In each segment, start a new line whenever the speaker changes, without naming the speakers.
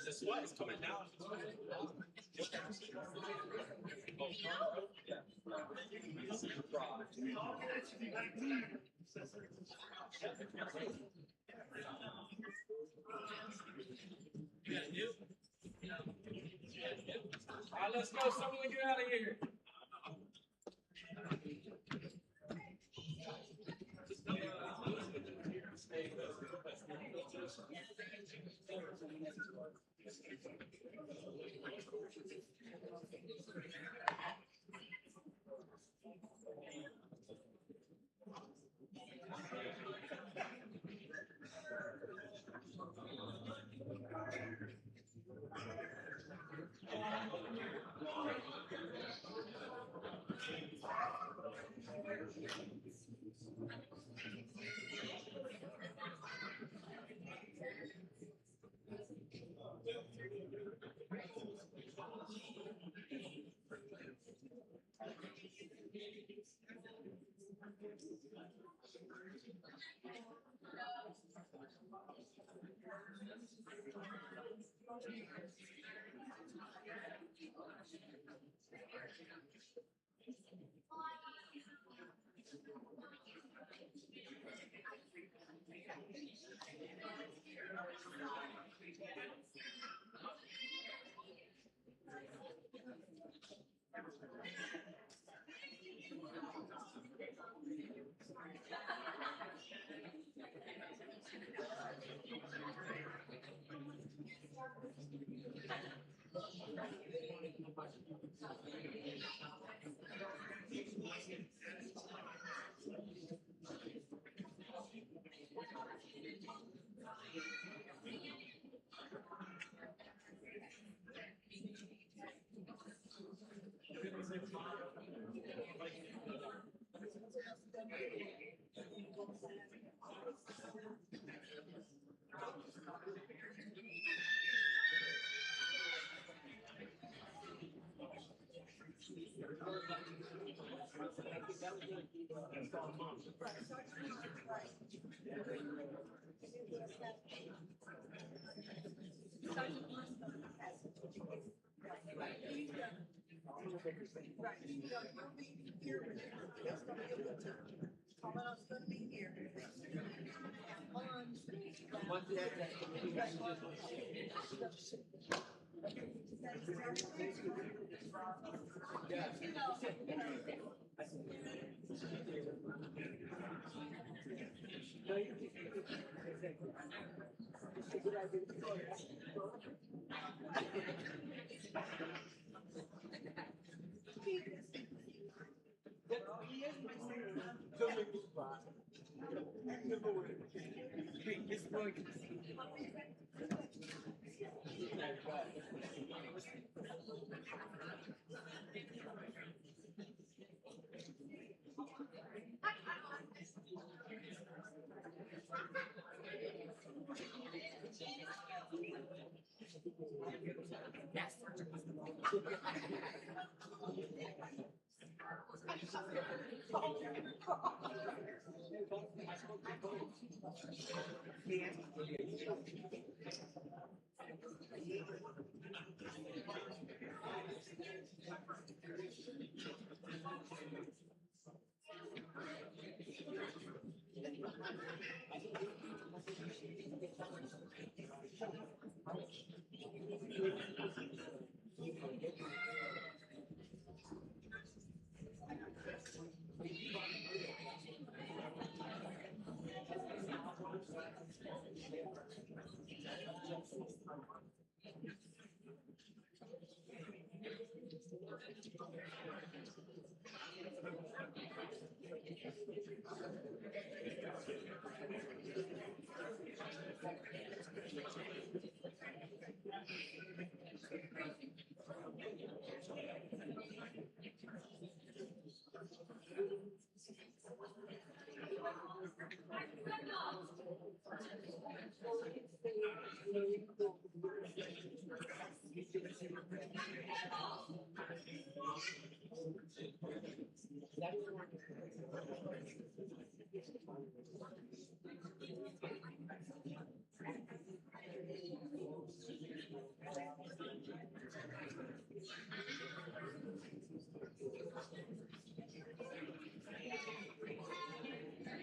The sweat is coming down. All right, let's go. Summerlin, get out of here.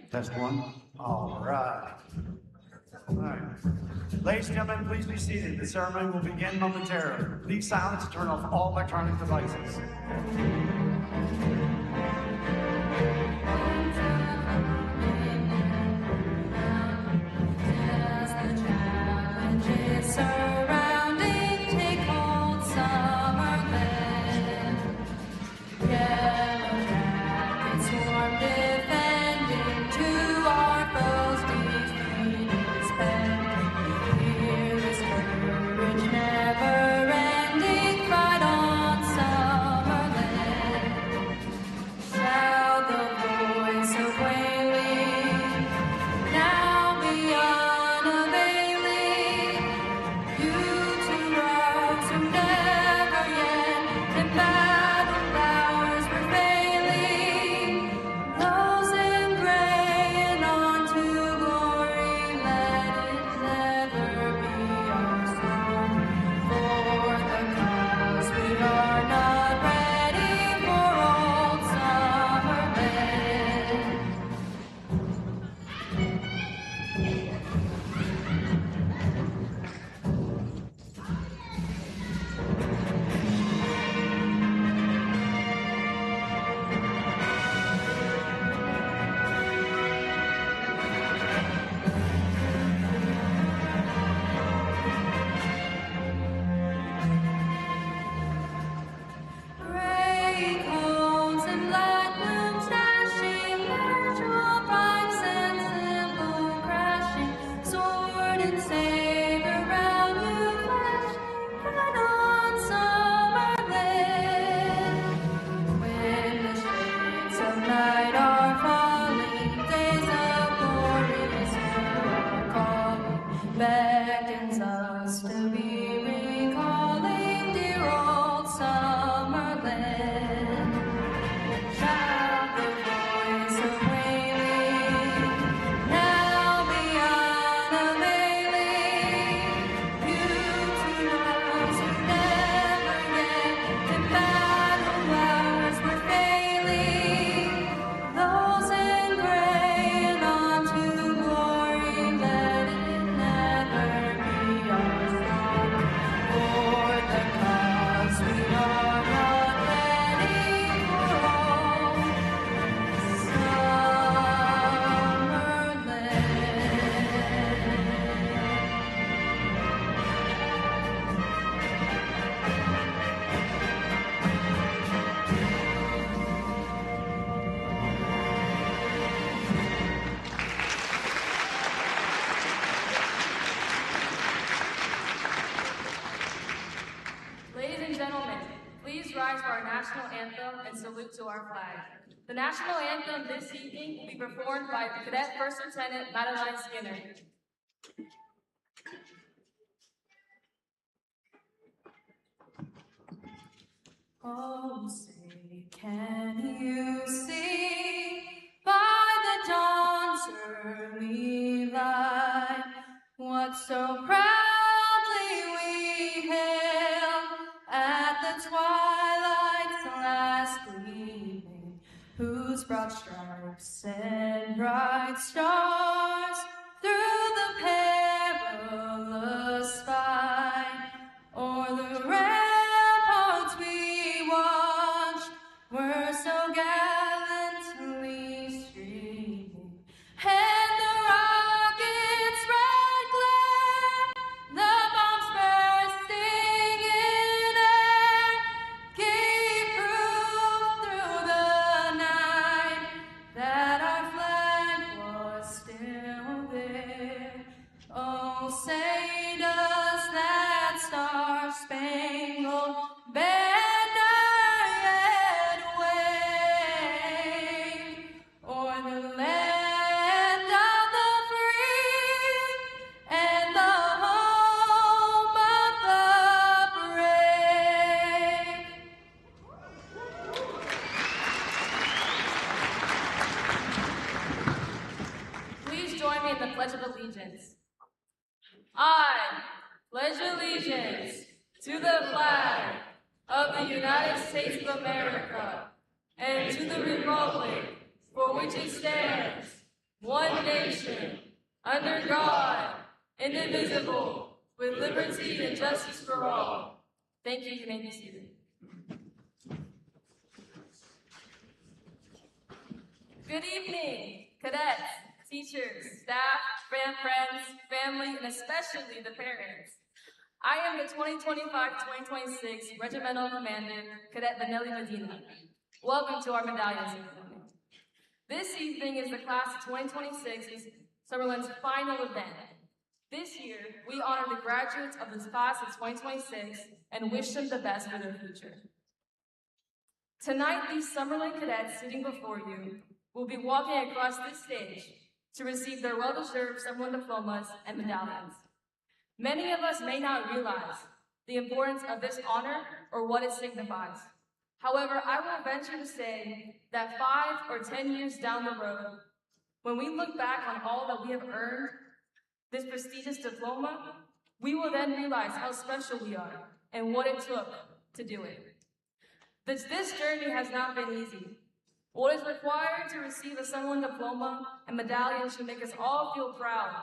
Test one. All right. All right. Ladies and gentlemen, please be seated. The ceremony will begin momentarily. Please silence and turn off all electronic devices.
Surrounding, take hold, Summerlin. Yellow jackets swarm, defending to our foes, defeat is pending. Here is courage, never-ending, fight on, Summerlin. Shout the voice of wailing, now be unavailing. You to rouse who never yet in battle hours were failing. Those in gray and on to glory, let it never be our song. For the cause we are not ready for old Summerlin. Gray cones and black blooms dashing, natural pipes and cymbal crashing, sword and saber round you flashing, fight on, Summerlin. When the shades of night are falling, days of glory are calling, beckons us to be recalling dear old Summerlin. Shout the voice of wailing, now be unavailing. You to rise who never yet in battle hours were failing. Those in gray and on to glory, let it never be our song. For the cause we are not ready for old Summerlin.
Ladies and gentlemen, please rise for our national anthem and salute to our flag. The national anthem this evening will be performed by Cadet First Lieutenant Medallion Skinner.
Oh, say, can you see by the dawn's early light what so proudly we hailed at the twilight's last gleaming, whose broad stripes and bright stars through the perilous fight o'er the ramparts we watched were so gallantly streaming, and the rockets' red glare, the bombs bursting in air, gave proof through the night that our flag was still there. Oh, say does that star-spangled banner yet wave o'er the land of the free and the home of the brave?
please join me in the Pledge of Allegiance? I pledge allegiance to the flag of the United States of America and to the republic for which it stands, one nation, under God, indivisible, with liberty and justice for all. Thank you. You may be seated. Good evening, cadets, teachers, staff, friends, family, and especially the parents. I am the 2025-2026 Regimental Commander, Cadet Medallion. Welcome to our Medallion ceremony. This evening is the class of 2026's Summerlin's final event. This year, we honor the graduates of this class of 2026 and wish them the best for their future. Tonight, these Summerlin cadets sitting before you will be walking across this stage to receive their well-deserved Summerlin diplomas and medallions. Many of us may not realize the importance of this honor or what it signifies. However, I will venture to say that 5 or 10 years down the road, when we look back on all that we have earned, this prestigious diploma, we will then realize how special we are and what it took to do it. This journey has not been easy. What is required to receive a Summerlin diploma and medallion should make us all feel proud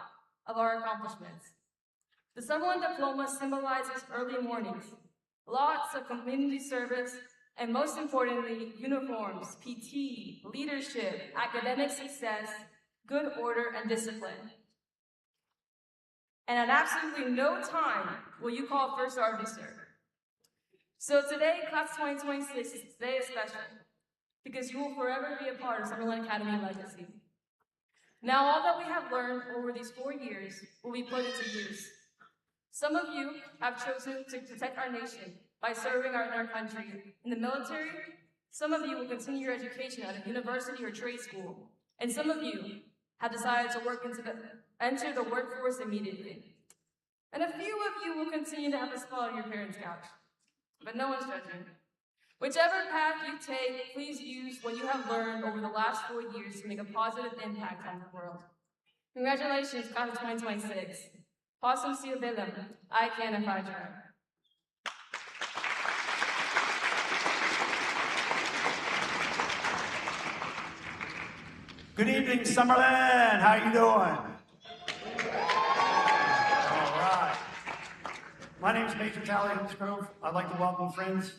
of our accomplishments. The Summerlin diploma symbolizes early mornings, lots of community service, and most importantly, uniforms, PT, leadership, academic success, good order, and discipline. And at absolutely no time will you call first officer. So today, class 2026, today is special because you will forever be a part of Summerlin Academy legacy. Now, all that we have learned over these 4 years will be put into use. Some of you have chosen to protect our nation by serving in our country in the military. Some of you will continue your education at a university or trade school, and some of you have decided to enter the workforce immediately. And a few of you will continue to have a spot on your parents' couch, but no one's judging. Whichever path you take, please use what you have learned over the last 4 years to make a positive impact on the world. Congratulations, class of 2026. Possum see Willem, I can if I try.
Good evening, Summerlin. How you doing? All right. My name is Major Tally Hillsgrove. I'd like to welcome friends,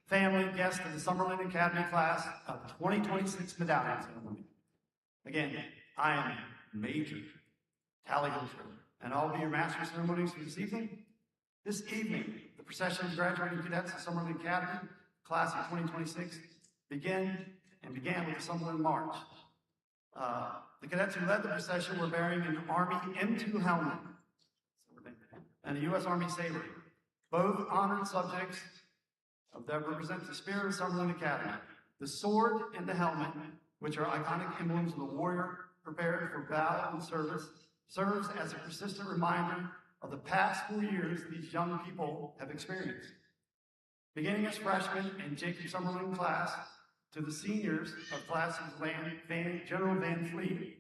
family, guests to the Summerlin Academy class of 2026 Medallion Ceremony. Again, I am Major Tally Hillsgrove, and I'll be your master ceremonies for this evening. This evening, the procession of graduating cadets of Summerlin Academy, class of 2026, began with the Summerlin March. The cadets who led the procession were bearing an Army M2 helmet and a U.S. Army saber, both honored subjects that represent the spirit of Summerlin Academy. The sword and the helmet, which are iconic emblems of the warrior prepared for battle and service, serves as a persistent reminder of the past 4 years these young people have experienced. Beginning as freshmen in Jacob Summerlin class, to the seniors of classes General Van Fleet,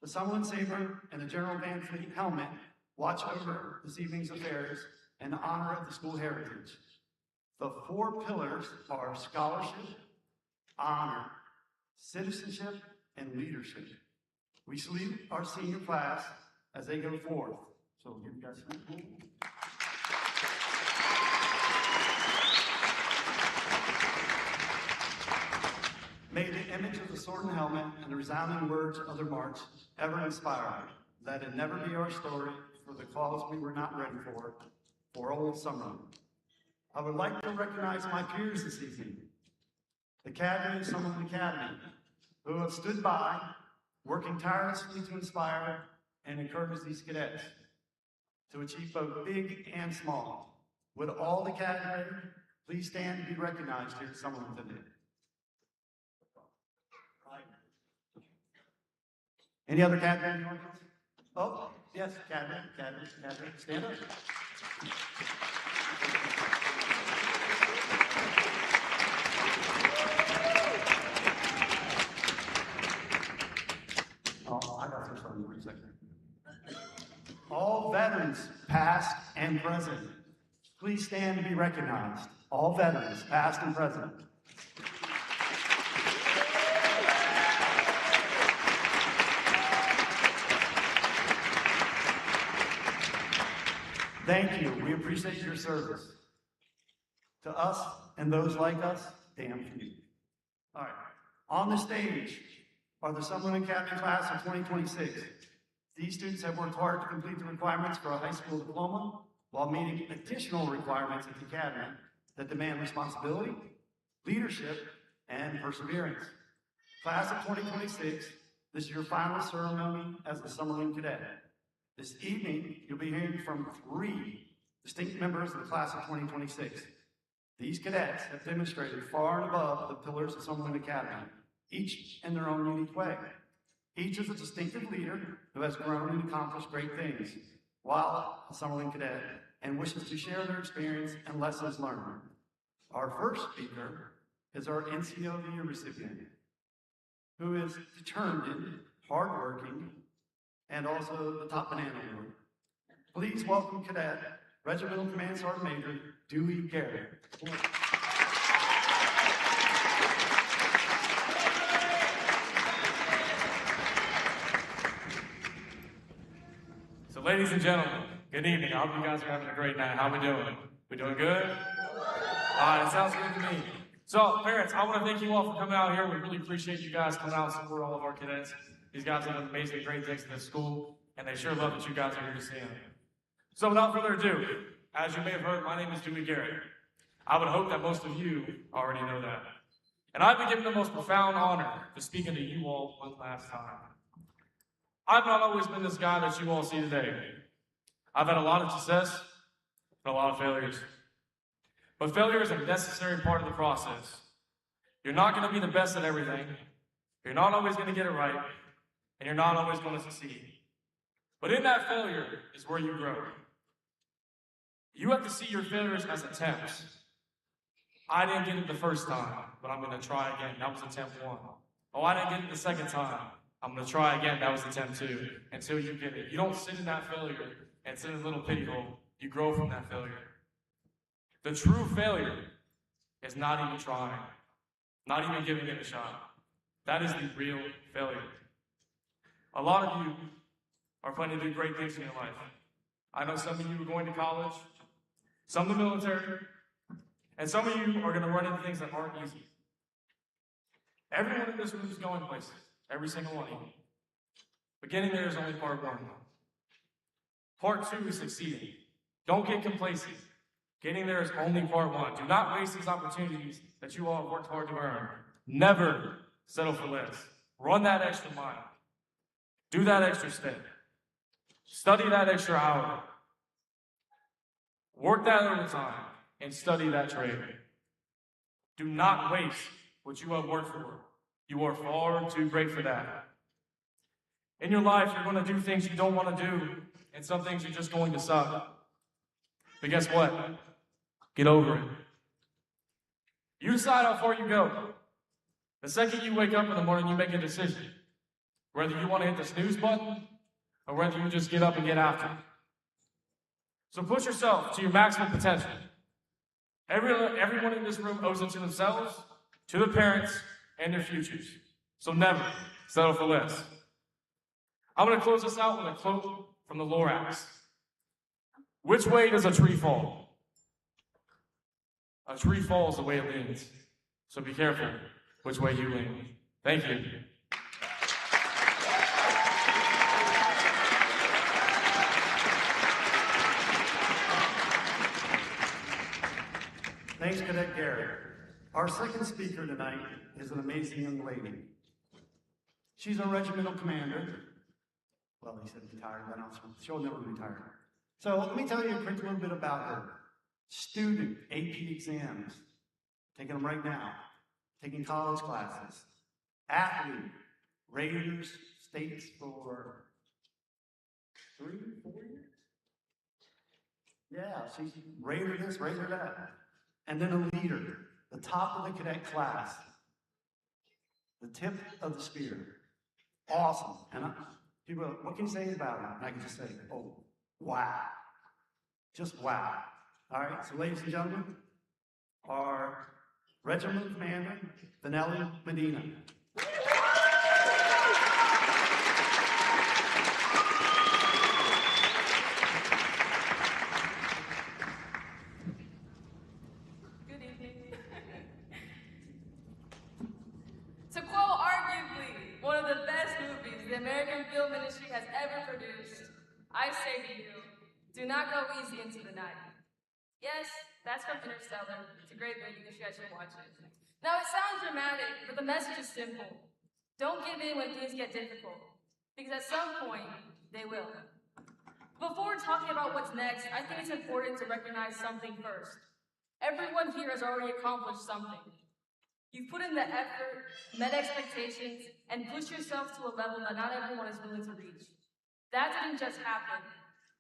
the Summerlin saber and the General Van Fleet helmet watch over this evening's affairs in honor of the school heritage. The 4 pillars are scholarship, honor, citizenship, and leadership. We salute our senior class as they go forth. So give you guys some cool. May the image of the sword and helmet and the resounding words of their march ever inspire. Let it never be our story for the cause we were not ready for old Summerlin. I would like to recognize my peers this evening, the cadre of Summerlin Academy, who have stood by, working tirelessly to inspire and encourage these cadets to achieve both big and small. Would all the cadre please stand and be recognized here at Summerlin today? Any other cadre in the audience? Oh, yes, cadre, stand up. Oh, got first on one second. All veterans, past and present, please stand to be recognized. All veterans, past and present. Thank you. We appreciate your service. To us and those like us, damn few. All right. On the stage are the Summerlin Academy class of 2026. These students have worked hard to complete the requirements for a high school diploma while meeting additional requirements at the academy that demand responsibility, leadership, and perseverance. Class of 2026, this is your final ceremony as a Summerlin cadet. This evening, you'll be hearing from 3 distinct members of the class of 2026. These cadets have demonstrated far and above the pillars of Summerlin Academy, each in their own unique way. Each is a distinctive leader who has grown and accomplished great things while a Summerlin cadet and wishes to share their experience and lessons learned. Our first speaker is our NCO of the Year recipient, who is determined, hardworking, and also the top banana award. Please welcome Cadet Regimental Command Sergeant Major Dewey Garrett.
So, ladies and gentlemen, good evening. I hope you guys are having a great night. How we doing? We doing good? All right, it sounds good to me. So, parents, I want to thank you all for coming out here. We really appreciate you guys coming out and support all of our cadets. These guys have done amazing, great things in this school, and they sure love that you guys are here to see them. So, without further ado, as you may have heard, my name is Dewey Garrett. I would hope that most of you already know that. And I've been given the most profound honor to speaking to you all one last time. I've not always been this guy that you all see today. I've had a lot of success and a lot of failures. But failure is a necessary part of the process. You're not going to be the best at everything. You're not always going to get it right. And you're not always going to succeed. But in that failure is where you grow. You have to see your failures as attempts. I didn't get it the first time, but I'm going to try again. That was attempt 1. Oh, I didn't get it the second time. I'm going to try again. That was attempt 2. Until you get it. You don't sit in that failure and sit in a little pity hole. You grow from that failure. The true failure is not even trying, not even giving it a shot. That is the real failure. A lot of you are planning to do great things in your life. I know some of you are going to college, some in the military, and some of you are going to run into things that aren't easy. Everyone in this room is going places, every single one of you. But getting there is only part 1. Part 2 is succeeding. Don't get complacent. Getting there is only part 1. Do not waste these opportunities that you all have worked hard to earn. Never settle for less. Run that extra mile. Do that extra step. Study that extra hour. Work that overtime and study that trade. Do not waste what you have worked for. You are far too great for that. In your life, you're going to do things you don't want to do, and some things you're just going to suck. But guess what? Get over it. You decide how far you go. The second you wake up in the morning, you make a decision. Whether you want to hit the snooze button, or whether you just get up and get after it. So push yourself to your maximum potential. Everyone in this room owes it to themselves, to their parents, and their futures. So never settle for less. I'm going to close this out with a quote from the Lorax. Which way does a tree fall? A tree falls the way it leans. So be careful which way you lean. Thank you.
Thanks, Cadet Garrett. Our second speaker tonight is an amazing young lady. She's our regimental commander. Well, he said retired, but she'll never retire. So let me tell you a quick little bit about her. Student, AP exams, taking them right now, taking college classes, athlete, Raiders, states for 3, 4 years? Yeah, she's Raider this, Raider that. And then a leader, the top of the cadet class, the tip of the spear. Awesome. And People are, what can you say about him? And I can just say, oh, wow. Just wow. All right, so ladies and gentlemen, our Regiment Commander, Medallion Medina.
Good evening. To quote arguably one of the best movies the American film industry has ever produced, I say to you, do not go easy into the night. Yes, that's from Interstellar. It's a great movie, you guys should watch it. Now it sounds dramatic, but the message is simple. Don't give in when things get difficult, because at some point, they will. Before talking about what's next, I think it's important to recognize something first. Everyone here has already accomplished something. You've put in the effort, met expectations, and pushed yourself to a level that not everyone is willing to reach. That didn't just happen.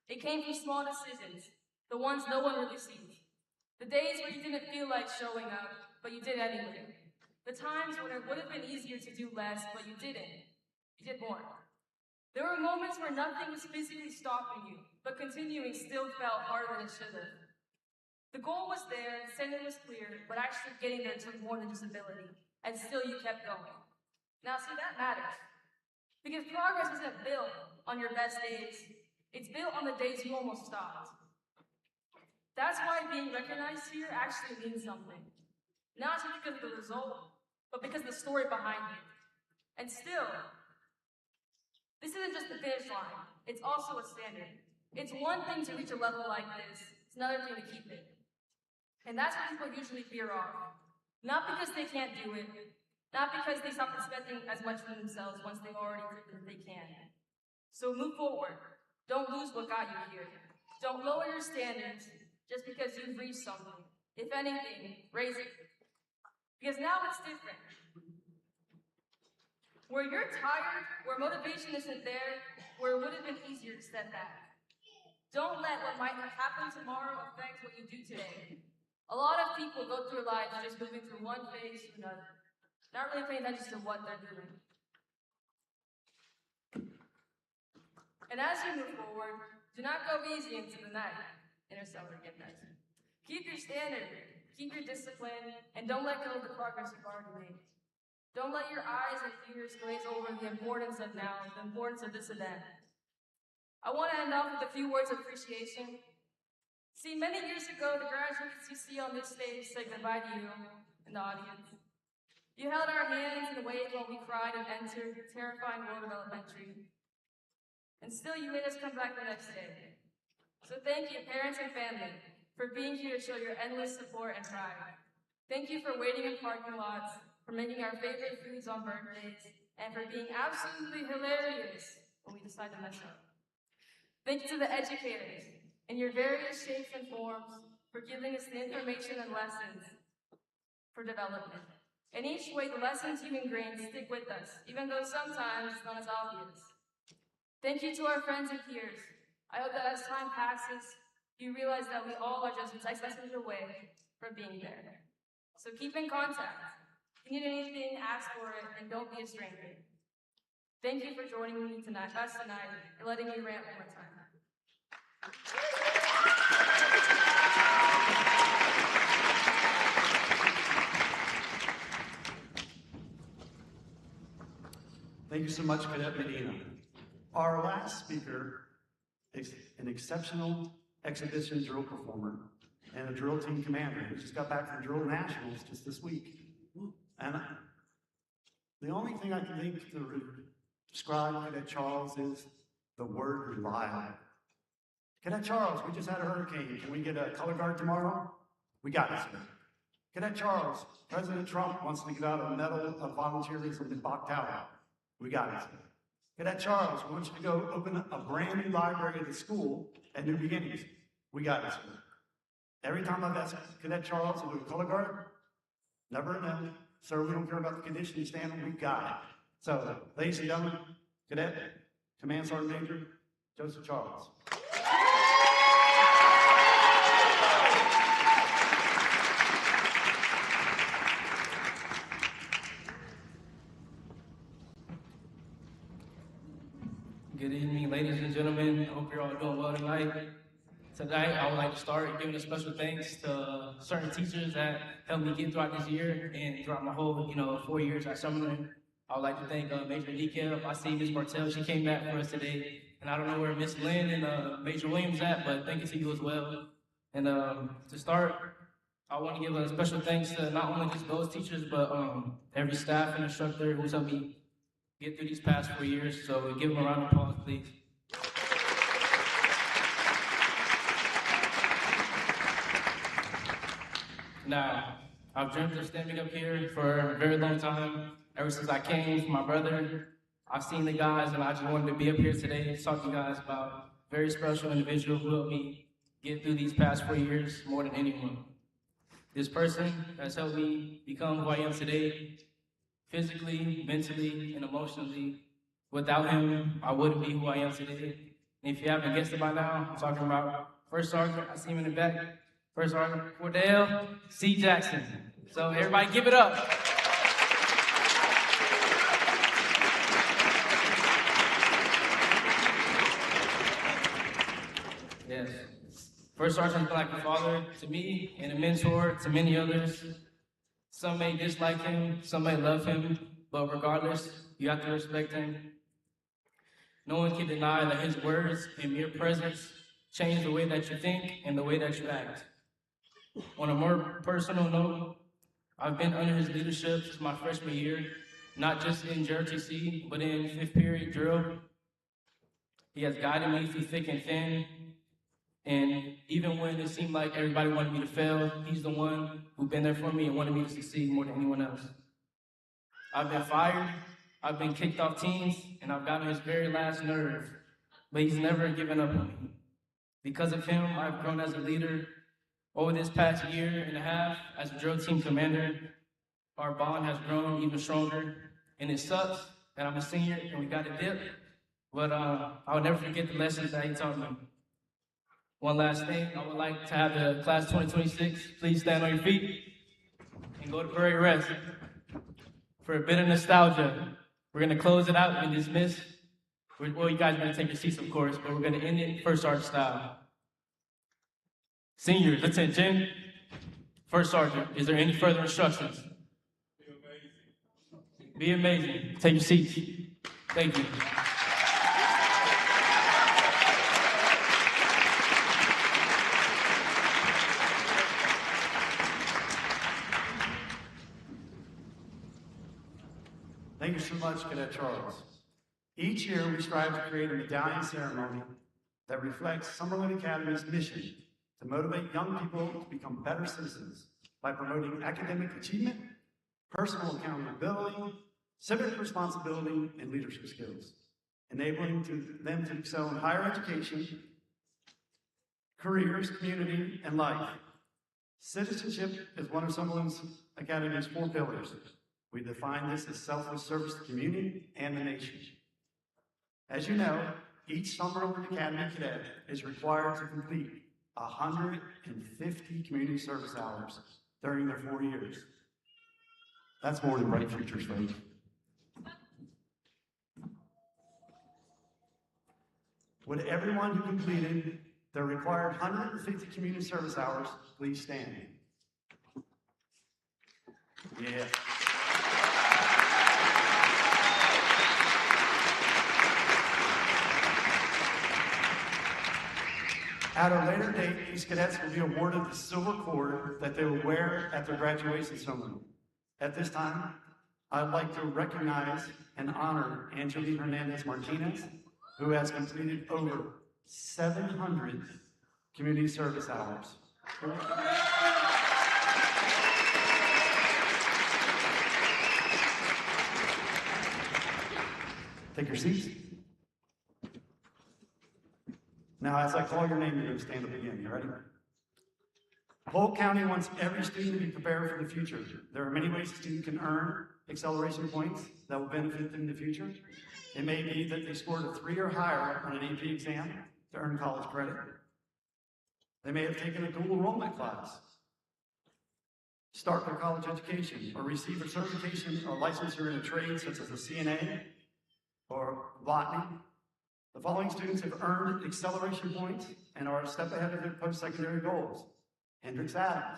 It came from small decisions, the ones no one really sees. The days where you didn't feel like showing up, but you did anyway. The times when it would have been easier to do less, but you didn't. You did more. There were moments where nothing was physically stopping you, but continuing still felt harder than it should have. The goal was there, the standard was clear, but actually getting there took more than just ability, and still you kept going. Now see, that matters. Because progress isn't built on your best days, it's built on the days you almost stopped. That's why being recognized here actually means something. Not just because of the result, but because of the story behind it. And still, this isn't just the finish line, it's also a standard. It's one thing to reach a level like this, it's another thing to keep it. And that's what people usually veer off. Not because they can't do it, not because they stop expecting as much from themselves once they've already proven that they can. So move forward. Don't lose what got you here. Don't lower your standards just because you've reached something. If anything, raise it. Because now it's different. Where you're tired, where motivation isn't there, where it would have been easier to step back. Don't let what might happen tomorrow affect what you do today. A lot of people go through life just moving from one phase to another, not really paying attention to what they're doing. And as you move forward, do not go easy into the night. Interstellar again, guys. Keep your standard, keep your discipline, and don't let go of the progress you've already made. Don't let your eyes and ears glaze over the importance of now, the importance of this event. I want to end off with a few words of appreciation. See, many years ago, the graduates you see on this stage said goodbye to you in the audience. You held our hands and waved while we cried and entered the terrifying world of elementary. And still, you made us come back the next day. So thank you, parents and family, for being here to show your endless support and pride. Thank you for waiting in parking lots, for making our favorite foods on birthdays, and for being absolutely hilarious when we decide to mess up. Thank you to the educators, in your various shapes and forms, for giving us the information and lessons for development. In each way, the lessons you ingrain stick with us, even though sometimes it's not as obvious. Thank you to our friends and peers. I hope that as time passes, you realize that we all are just a text message away from being there. So keep in contact. If you need anything, ask for it, and don't be a stranger. Thank you for joining me tonight, and letting me rant one more time.
Thank you so much, Cadet Medina. Our last speaker is an exceptional exhibition drill performer and a drill team commander who just got back from Drill Nationals just this week. And the only thing I can think to describe Cadet Charles is the word reliable. Cadet Charles, we just had a hurricane. Can we get a color guard tomorrow? We got it, sir. Cadet Charles, President Trump wants to give out a medal of volunteerism in Bok Tower. We got it, sir. Cadet Charles, we want you to go open a brand new library at the school at New Beginnings. We got it, sir. Every time I've asked Cadet Charles to do a color guard, never enough. Sir, we don't care about the condition you stand on, we got it. So, ladies and gentlemen, Cadet, Command Sergeant Major, Joseph Charles.
Good evening, ladies and gentlemen. Hope you're all doing well tonight. Tonight, I would like to start giving a special thanks to certain teachers that helped me get throughout this year and throughout my whole, 4 years at Summerlin. I would like to thank Major Deacon. I see Miss Bartell, she came back for us today. And I don't know where Miss Lynn and Major Williams at, but thank you to you as well. And to start, I want to give a special thanks to not only just those teachers, but every staff and instructor who's helped me get through these past 4 years. So give them a round of applause, please. Now, I've dreamt of standing up here for a very long time. Ever since I came from my brother, I've seen the guys, and I just wanted to be up here today to talk to you guys about a very special individual who helped me get through these past 4 years more than anyone. This person has helped me become who I am today, physically, mentally, and emotionally. Without him, I wouldn't be who I am today. And if you haven't guessed it by now, I'm talking about First Sergeant, I see him in the back, First Sergeant Cordell C. Jackson. So everybody give it up. Yes. First Sergeant has been like a father to me and a mentor to many others. Some may dislike him, some may love him, but regardless, you have to respect him. No one can deny that his words and mere presence change the way that you think and the way that you act. On a more personal note, I've been under his leadership since my freshman year, not just in JRTC, but in 5th period drill. He has guided me through thick and thin, and even when it seemed like everybody wanted me to fail, he's the one who's been there for me and wanted me to succeed more than anyone else. I've been fired, I've been kicked off teams, and I've gotten his very last nerve, but he's never given up on me. Because of him, I've grown as a leader. Over this past year and a half, as a drill team commander, our bond has grown even stronger, and it sucks that I'm a senior and we got a dip, but I'll never forget the lessons that he taught me. One last thing, I would like to have the class 2026 please stand on your feet and go to parade rest. For a bit of nostalgia, we're going to close it out and dismiss. Well, you guys are going to take your seats, of course, but we're going to end it First Sergeant style. Seniors, attention. First Sergeant, is there any further instructions? Be amazing. Take your seats. Thank you.
Thank you so much, Cadet Charles. Each year, we strive to create a medallion ceremony that reflects Summerlin Academy's mission to motivate young people to become better citizens by promoting academic achievement, personal accountability, civic responsibility, and leadership skills, enabling them to excel in higher education, careers, community, and life. Citizenship is one of Summerlin Academy's 4 pillars. We define this as selfless service to the community and the nation. As you know, each Summerlin Academy cadet is required to complete 150 community service hours during their 4 years. That's more than bright futures, folks. Would everyone who completed their required 150 community service hours please stand? Yeah. At a later date, these cadets will be awarded the silver cord that they will wear at their graduation ceremony. At this time, I'd like to recognize and honor Angeline Hernandez-Martinez, who has completed over 700 community service hours. Take your seats. Now, as I call your name, you're going to stand up again. You ready? Polk County wants every student to be prepared for the future. There are many ways a student can earn acceleration points that will benefit them in the future. It may be that they scored a 3 or higher on an AP exam to earn college credit. They may have taken a dual enrollment class, start their college education, or receive a certification or licensure in a trade such as a CNA or botany, The following students have earned acceleration points and are a step ahead of their post-secondary goals. Hendrix Adams,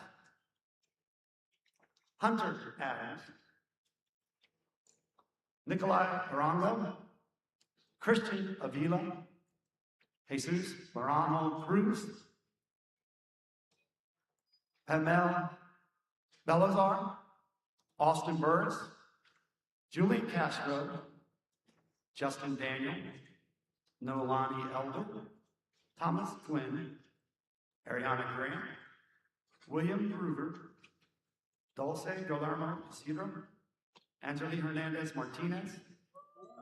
Hunter Adams, Nikolai Arango, Christian Avila, Jesus Morano Cruz, Pamela Belazar, Austin Burris, Julie Castro, Justin Daniel, Noelani Elder, Thomas Quinn, Ariana Grant, William Groover, Dulce Guillermo Isidro, Angeli Hernandez Martinez,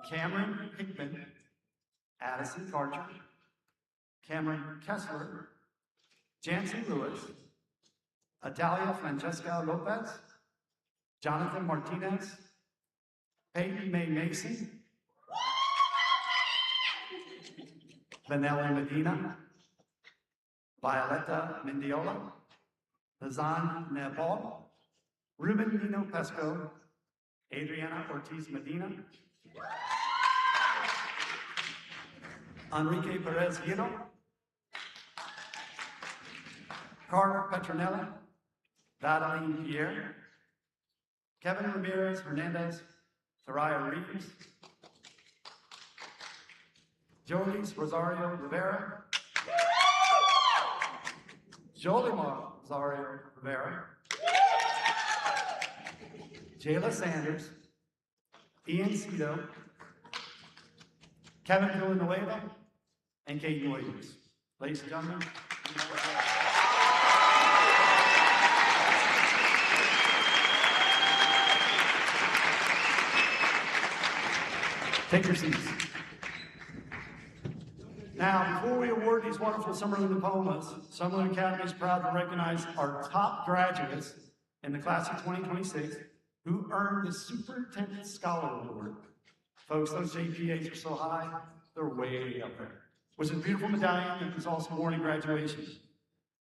Cameron Hickman, Addison Carter, Cameron Kessler, Jansen Lewis, Atalia Francesca Lopez, Jonathan Martinez, Peyton May Mason, Vanelli Medina, Violetta Mendiola, Lazan Nebal, Ruben Nino Pesco, Adriana Ortiz Medina, Enrique Perez Guido, Carter Petronella, Madeline Pierre, Kevin Ramirez Hernandez, Thariah Reeves, Jolis Rosario Rivera, Jolimar Rosario Rivera, Jayla Sanders, Ian Cito, Kevin Villanueva, and Kate Williams. Ladies and gentlemen, take your seats. Now, before we award these wonderful Summerlin diplomas, Summerlin Academy is proud to recognize our top graduates in the class of 2026 who earned the Superintendent Scholar Award. Folks, those GPAs are so high, they're way up there. Which is a beautiful medallion that is also worn in graduation.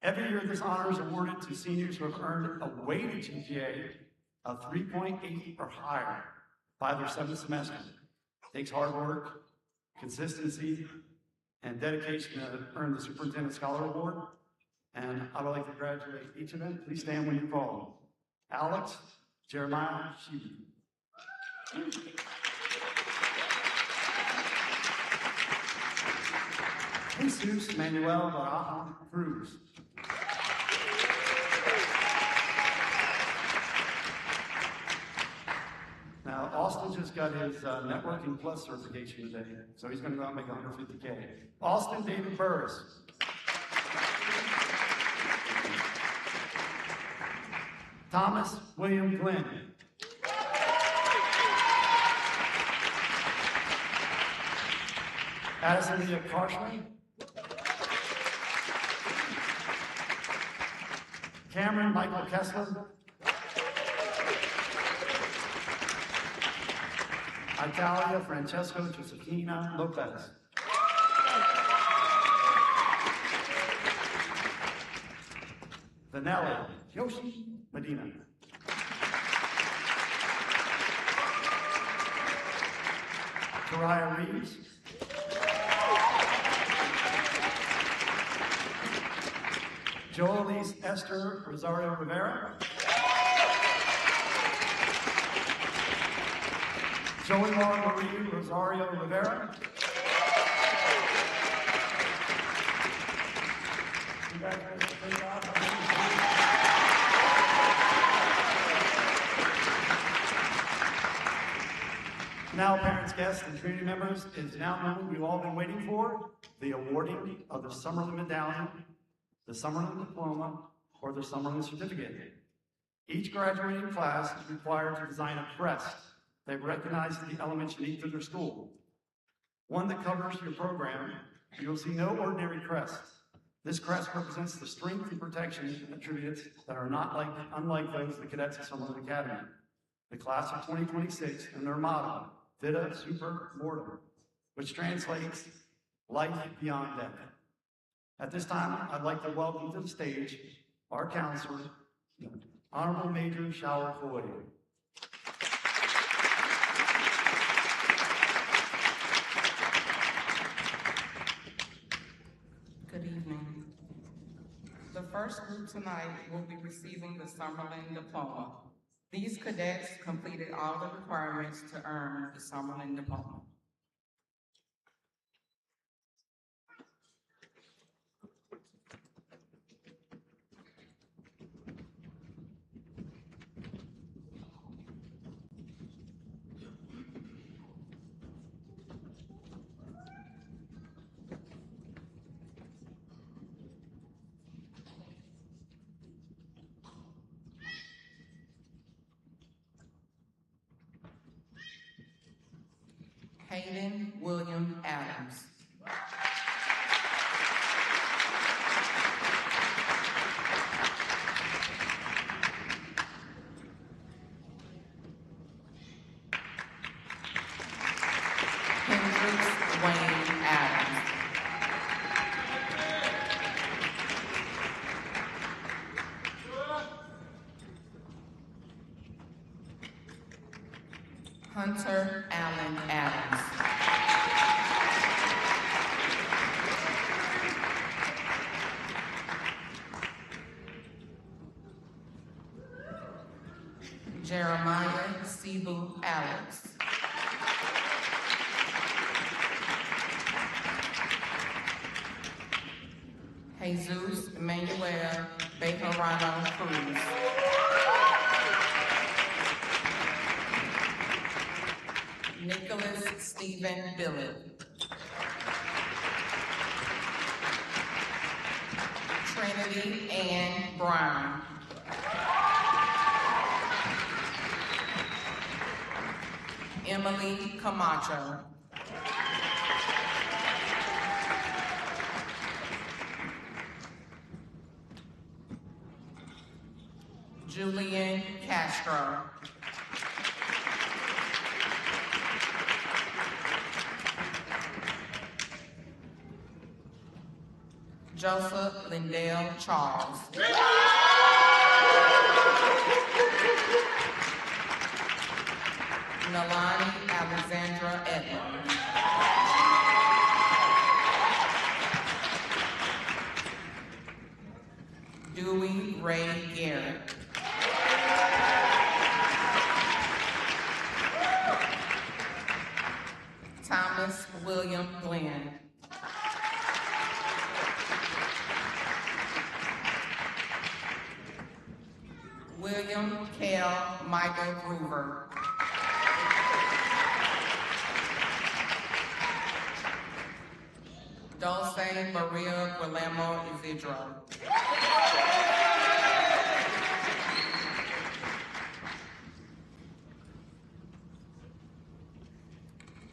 Every year, this honor is awarded to seniors who have earned a weighted GPA of 3.8 or higher by their 7th semester. It takes hard work, consistency, and dedication to earn the Superintendent Scholar Award. And I would like to congratulate each of them. Please stand when you're called. Alex Jeremiah Sheedy. Jesus Manuel Baraja Cruz. Now, Austin just got his Networking Plus certification today, so he's going to go out and make $150K. Austin David Burris. Thomas William Glenn. Addison Leah Karshman. Cameron Michael Kessler. Italia Francesco Josefina Lopez. Vanelli Yoshi Medina. Thariah Reeves. Joelise Esther Rosario Rivera. Jolimar Marie Rosario Rivera. Now, parents, guests, and community members, it is now the moment we've all been waiting for, the awarding of the Summerlin Medallion, the Summerlin Diploma, or the Summerlin Certificate. Each graduating class is required to design a crest that recognizes the elements unique to their school. One that covers your program, you will see no ordinary crest. This crest represents the strength and protection attributes that are unlike those of the cadets of Summerlin Academy. The class of 2026 and their motto, Vita Super Mortem, which translates life beyond death. At this time, I'd like to welcome to the stage our counselor, Honorable Major Shower Floyd.
The first group tonight will be receiving the Summerlin diploma. These cadets completed all the requirements to earn the Summerlin diploma. Hayden William Adams. Hendrix Wayne Adams. Hunter Allen Adams. Jeremiah Cebu Alex. Jesus Emmanuel Bejarano Cruz. Nicholas Stephen Billet. Trinity Ann Brown. Emily Camacho. Julian Castro. Joseph Lindell Charles. Nalani Alexandra Edmonds. Dewey Ray Garrett. Thomas William Glenn. William Kell Michael Groover. Dulce Maria Guillermo Isidro.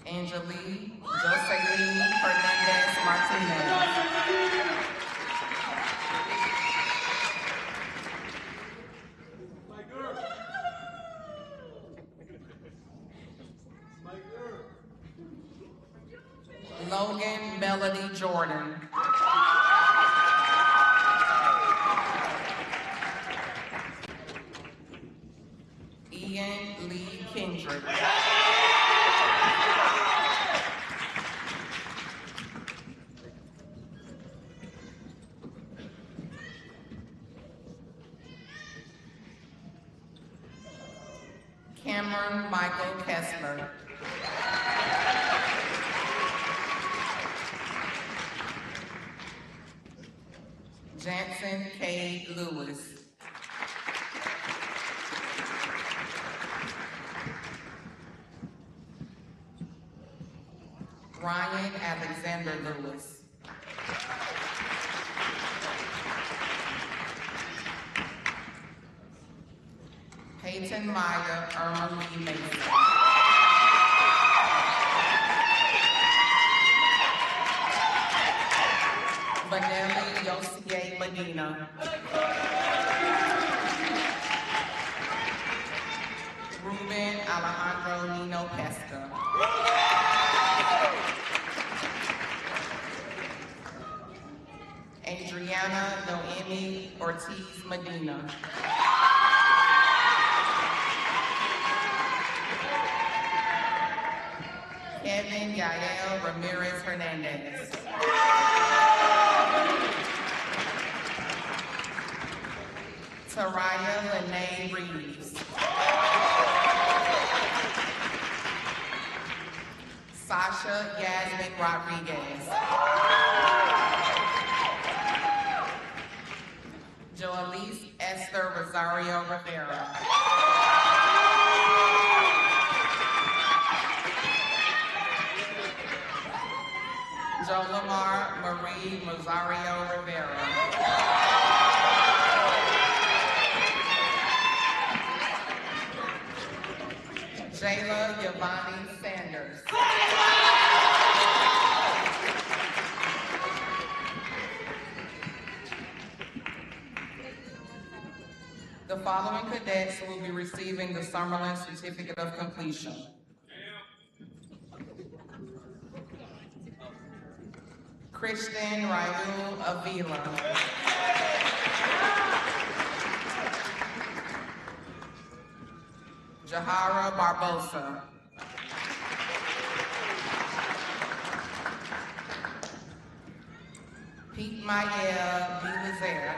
Angelique Joseline Hernandez Martinez. Logan Melody Jordan. Ian Lee Kendrick. Cameron Michael Kessler. Jansen K. Lewis. Ryan Alexander Lewis. Peyton Meyer Irma Lee Mason. Vanelli Yosie Medina. Ruben Alejandro Nino Pesca. Adriana Noemi Ortiz Medina. Kevin Yael Ramirez Hernandez. Taraya Lene Reeves. Sasha Yasmin Rodriguez. Joelise Esther Rosario Rivera. Jolamar Marie Rosario Rivera. Jayla Yvonne Sanders. The following cadets will be receiving the Summerlin Certificate of Completion. Christian Raul Avila. Jahara Barbosa. Pete Maya Belizaire.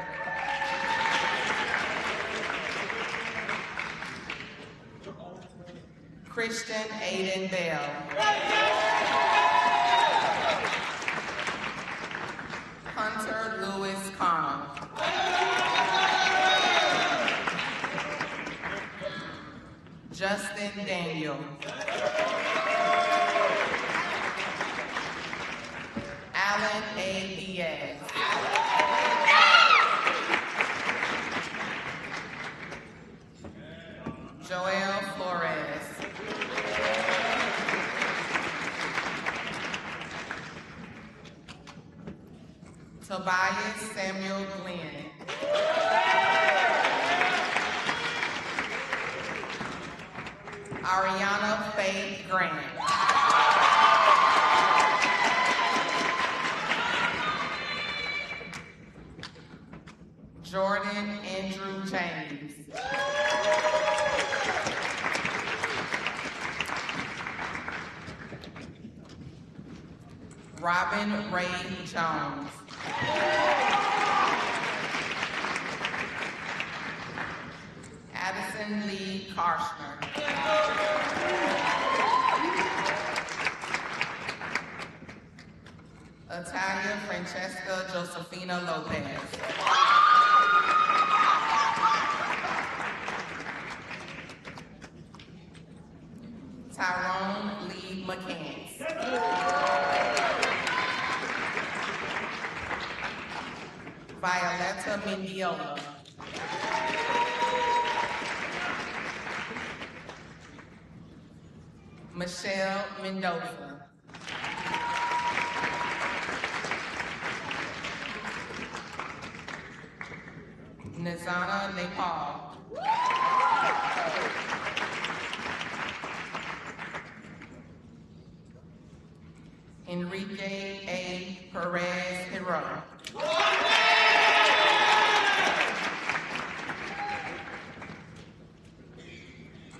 Christian Aiden Bell. Hunter Lewis Connell. Justin Daniel. Alan A. Diaz. Joel Flores. Tobias Samuel Glenn. Ariana Faye Grant. Jordan Andrew James. Robin Ray Jones. Addison Lee Karshner. Italia Francesca Josefina Lopez. Tyrone Lee McCants. Violetta Mendiola. Michelle Mendoza. Nizana Nepal. Enrique A. Perez Hero.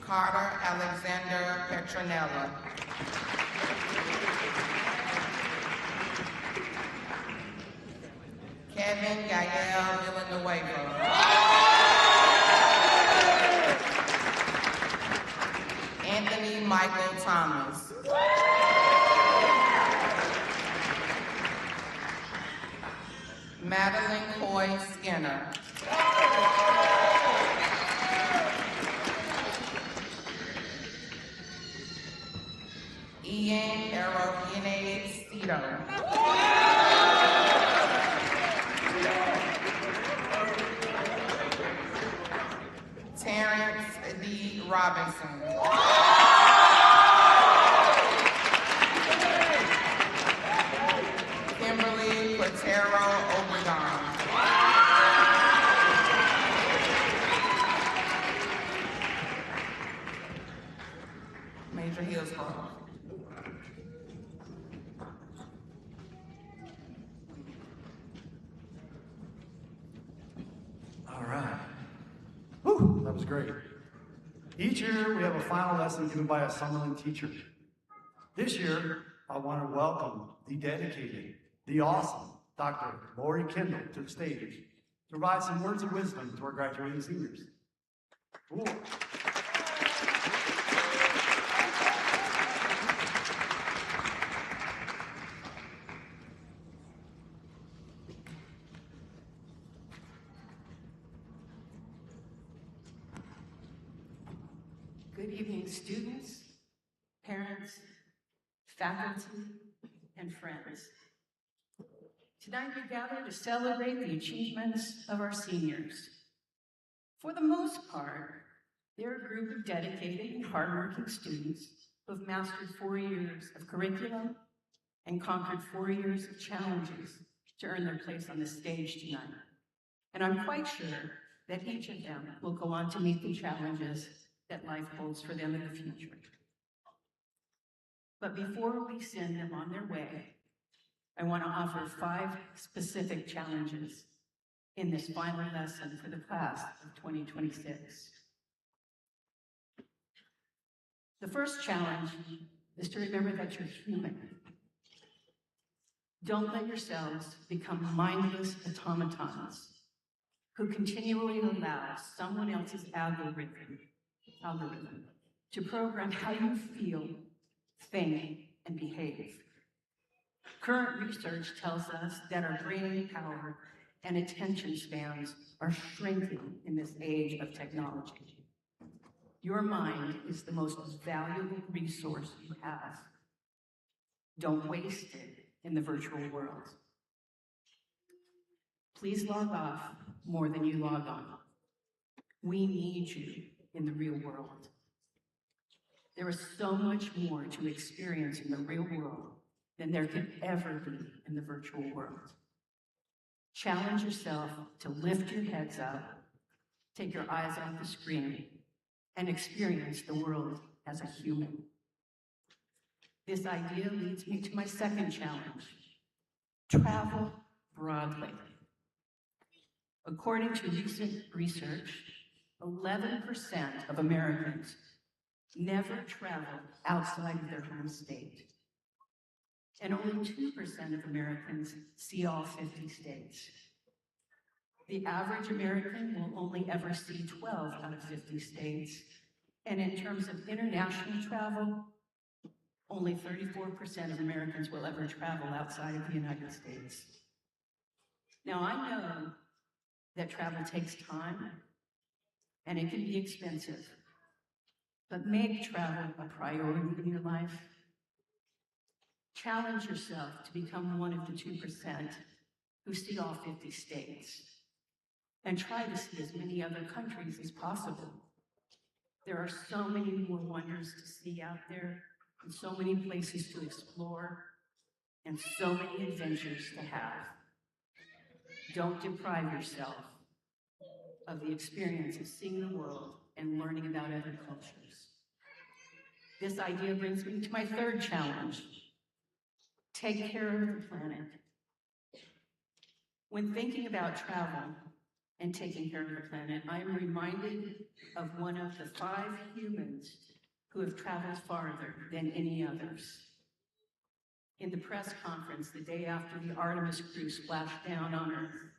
Carter Alexander Petronella. Kevin Gael Villanueva. Anthony Michael Thomas. Madeline Coy Skinner. Ian Erogene Cito. Terrence D. Robinson. Kimberly Quatero Obregon. Major Hillsborough.
All right. Whew, that was great. Each year, we have a final lesson given by a Summerlin teacher. This year, I want to welcome the dedicated, the awesome Dr. Lori Kendall to the stage to provide some words of wisdom to our graduating seniors. Cool.
Good evening, students, parents, faculty, and friends. Tonight we gather to celebrate the achievements of our seniors. For the most part, they're a group of dedicated and hardworking students who have mastered 4 years of curriculum and conquered 4 years of challenges to earn their place on the stage tonight. And I'm quite sure that each of them will go on to meet the challenges that life holds for them in the future. But before we send them on their way, I want to offer 5 specific challenges in this final lesson for the class of 2026. The first challenge is to remember that you're human. Don't let yourselves become mindless automatons who continually allow someone else's algorithm to program how you feel, think, and behave. Current research tells us that our brain power and attention spans are shrinking in this age of technology. Your mind is the most valuable resource you have. Don't waste it in the virtual world. Please log off more than you log on. We need you in the real world. There is so much more to experience in the real world than there could ever be in the virtual world. Challenge yourself to lift your heads up, take your eyes off the screen, and experience the world as a human. This idea leads me to my second challenge: travel broadly. According to recent research, 11% of Americans never travel outside of their home state, and only 2% of Americans see all 50 states. The average American will only ever see 12 out of 50 states, and in terms of international travel, only 34% of Americans will ever travel outside of the United States. Now, I know that travel takes time and it can be expensive, but make travel a priority in your life. Challenge yourself to become one of the 2% who see all 50 states, and try to see as many other countries as possible. There are so many more wonders to see out there, and so many places to explore, and so many adventures to have. Don't deprive yourself of the experience of seeing the world and learning about other cultures. This idea brings me to my third challenge: take care of the planet. When thinking about travel and taking care of the planet, I am reminded of one of the 5 humans who have traveled farther than any others. In the press conference the day after the Artemis crew splashed down on Earth,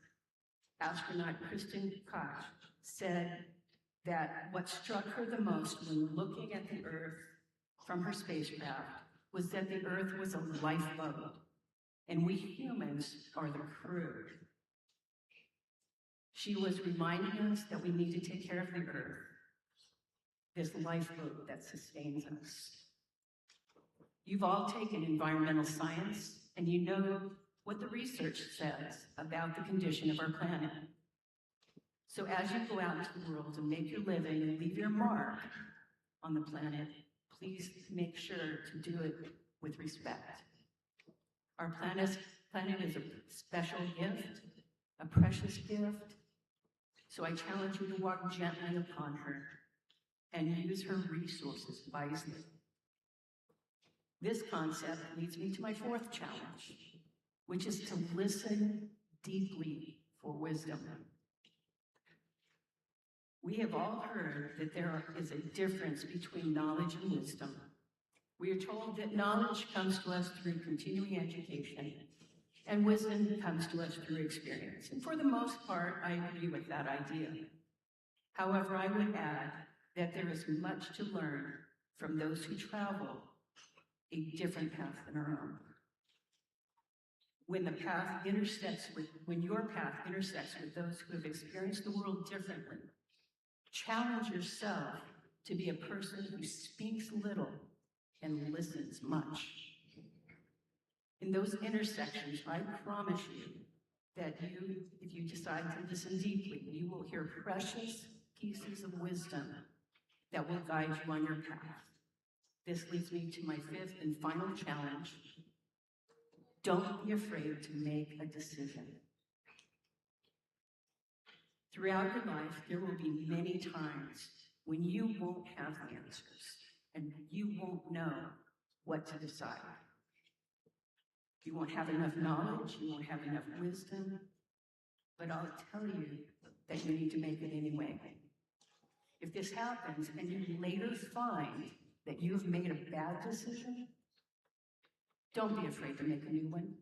astronaut Kristen Koch said that what struck her the most when looking at the Earth from her spacecraft was that the Earth was a lifeboat, and we humans are the crew. She was reminding us that we need to take care of the Earth, this lifeboat that sustains us. You've all taken environmental science, and you know what the research says about the condition of our planet. So as you go out into the world and make your living and leave your mark on the planet, please make sure to do it with respect. Our planet is a special gift, a precious gift, so I challenge you to walk gently upon her and use her resources wisely. This concept leads me to my 4th challenge, which is to listen deeply for wisdom. We have all heard that there is a difference between knowledge and wisdom. We are told that knowledge comes to us through continuing education, And wisdom comes to us through experience. And for the most part, I agree with that idea. However, I would add that there is much to learn from those who travel a different path than our own. When your path intersects with those who have experienced the world differently, challenge yourself to be a person who speaks little and listens much. In those intersections, I promise you that if you decide to listen deeply, you will hear precious pieces of wisdom that will guide you on your path. This leads me to my fifth and final challenge. Don't be afraid to make a decision. Throughout your life, there will be many times when you won't have the answers and you won't know what to decide. You won't have enough knowledge, you won't have enough wisdom, but I'll tell you that you need to make it anyway. If this happens and you later find that you've made a bad decision, don't be afraid to make a new one.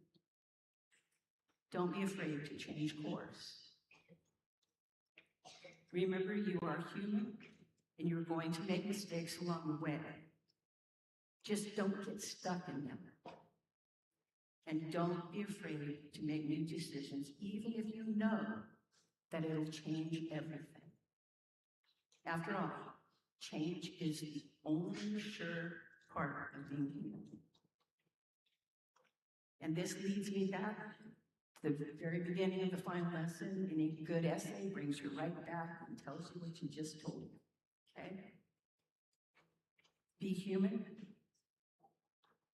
Don't be afraid to change course. Remember, you are human and you're going to make mistakes along the way. Just don't get stuck in them. And don't be afraid to make new decisions, even if you know that it'll change everything. After all, change is the only sure part of being human. And this leads me back to the very beginning of the final lesson. Any good essay brings you right back and tells you what you just told me. Okay? Be human.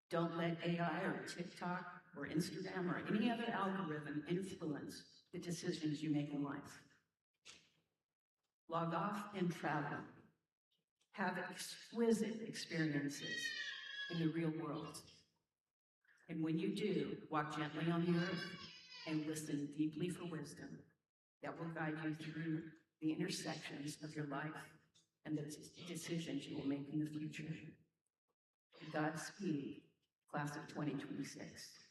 Don't let AI or TikTok or Instagram or any other algorithm influence the decisions you make in life. Log off and travel. Have exquisite experiences in the real world. And when you do, walk gently on the earth and listen deeply for wisdom that will guide you through the intersections of your life and the decisions you will make in the future. Godspeed, class of 2026.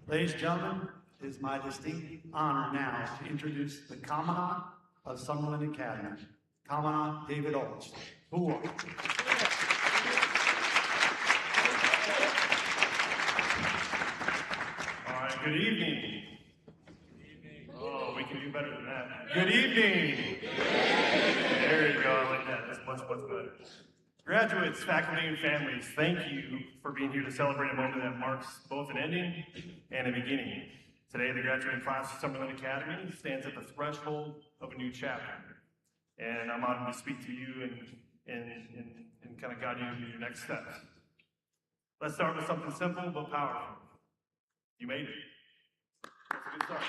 Ladies and gentlemen, it is my distinct honor now to introduce the Commandant of Summerlin Academy, Commandant David Ulrich. All
right, good evening. Oh, we can do better than that. Good evening. There you go, I like that. That's much, much better. Graduates, faculty, and families, thank you for being here to celebrate a moment that marks both an ending and a beginning. Today, the graduating class of Summerlin Academy stands at the threshold of a new chapter. And I'm honored to speak to you and kind of guide you into your next steps. Let's start with something simple but powerful. You made it. That's a good start.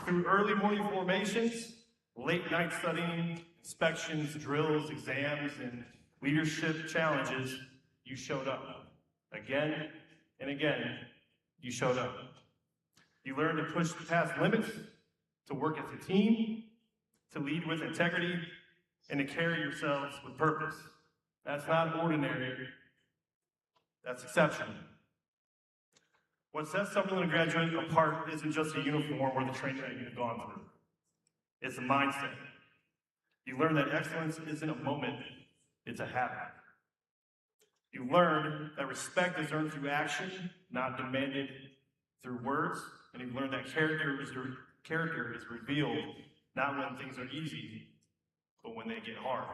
Through early morning formations, late night studying, inspections, drills, exams, and leadership challenges, you showed up. Again and again, you showed up. You learned to push past limits, to work as a team, to lead with integrity, and to carry yourselves with purpose. That's not ordinary, that's exceptional. What sets Summerlin graduate apart isn't just a uniform or the training that you've gone through. It's a mindset. You learn that excellence isn't a moment, it's a habit. You learn that respect is earned through action, not demanded through words. And you learn that character is revealed not when things are easy, but when they get hard.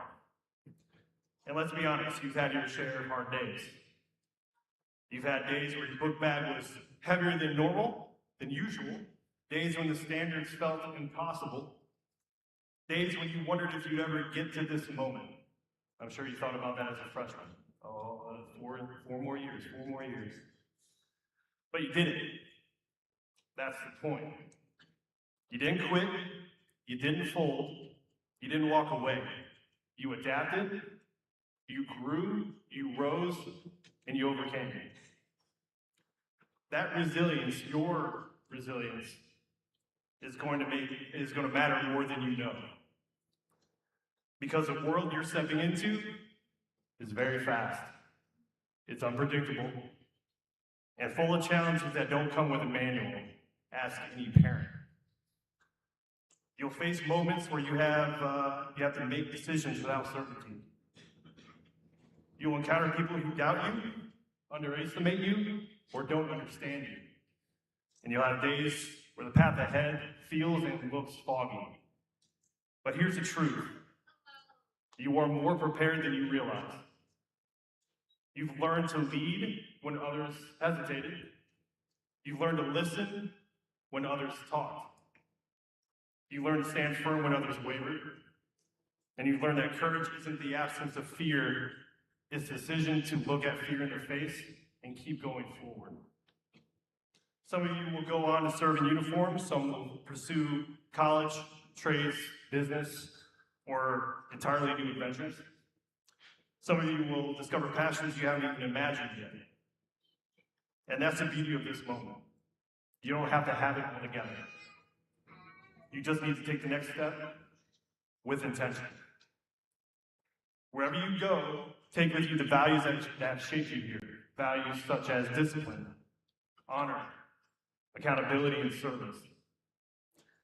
And let's be honest, you've had your share of hard days. You've had days where your book bag was heavier than normal, than usual, days when the standards felt impossible, days when you wondered if you'd ever get to this moment. I'm sure you thought about that as a freshman. Oh, 4 more years. But you did it. That's the point. You didn't quit, you didn't fold, you didn't walk away. You adapted, you grew, you rose, and you overcame. That resilience, your resilience, is going to matter more than you know. Because the world you're stepping into is very fast. It's unpredictable and full of challenges that don't come with a manual. Ask any parent. You'll face moments where you have to make decisions without certainty. You'll encounter people who doubt you, underestimate you, or don't understand you. And you'll have days where the path ahead feels and looks foggy. But here's the truth. You are more prepared than you realize. You've learned to lead when others hesitated. You've learned to listen when others talked. You learned to stand firm when others wavered. And you've learned that courage isn't the absence of fear, it's the decision to look at fear in the face and keep going forward. Some of you will go on to serve in uniform, some will pursue college, trades, business, or entirely new adventures. Some of you will discover passions you haven't even imagined yet. And that's the beauty of this moment. You don't have to have it all together. You just need to take the next step with intention. Wherever you go, take with you the values that shape you here. Values such as discipline, honor, accountability, and service.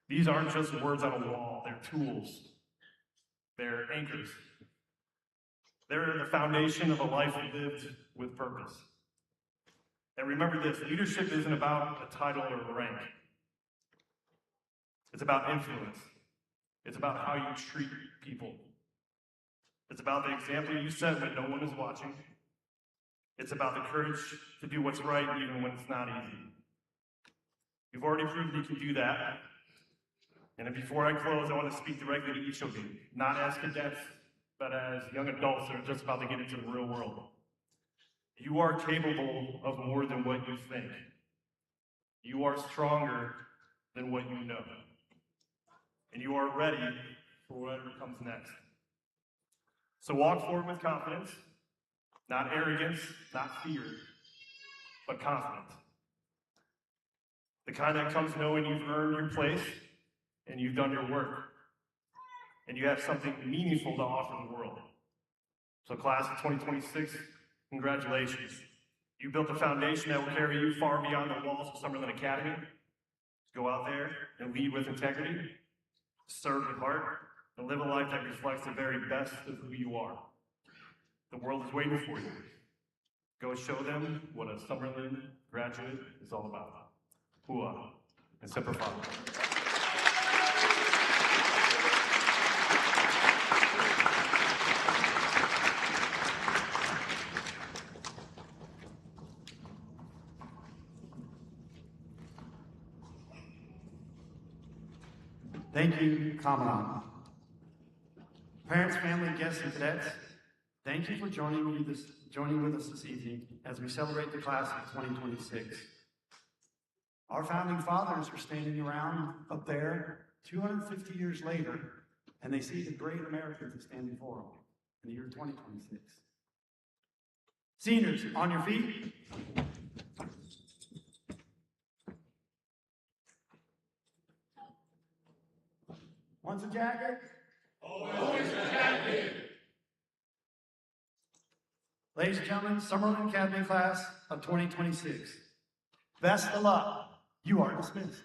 These aren't just words on a wall, they're tools. They're anchors. They're the foundation of a life lived with purpose. And remember this, leadership isn't about a title or a rank. It's about influence. It's about how you treat people. It's about the example you set when no one is watching. It's about the courage to do what's right even when it's not easy. You've already proved you can do that. And before I close, I want to speak directly to each of you, not as cadets, but as young adults that are just about to get into the real world. You are capable of more than what you think. You are stronger than what you know. And you are ready for whatever comes next. So walk forward with confidence, not arrogance, not fear, but confidence. The kind that comes knowing you've earned your place and you've done your work. And you have something meaningful to offer the world. So class of 2026, congratulations. You built a foundation that will carry you far beyond the walls of Summerlin Academy. Go out there and lead with integrity, serve with heart, and live a life that reflects the very best of who you are. The world is waiting for you. Go show them what a Summerlin graduate is all about. Hua and Semper Fi.
Thank you, Commandant. Parents, family, guests, and cadets, thank you for joining with us this evening as we celebrate the class of 2026. Our founding fathers are standing around up there 250 years later, and they see the great Americans that stand before them in the year 2026. Seniors, on your feet. Wants a jacket? Always a jacket. Ladies and gentlemen, Summerlin Academy class of 2026. Best of luck. You are dismissed.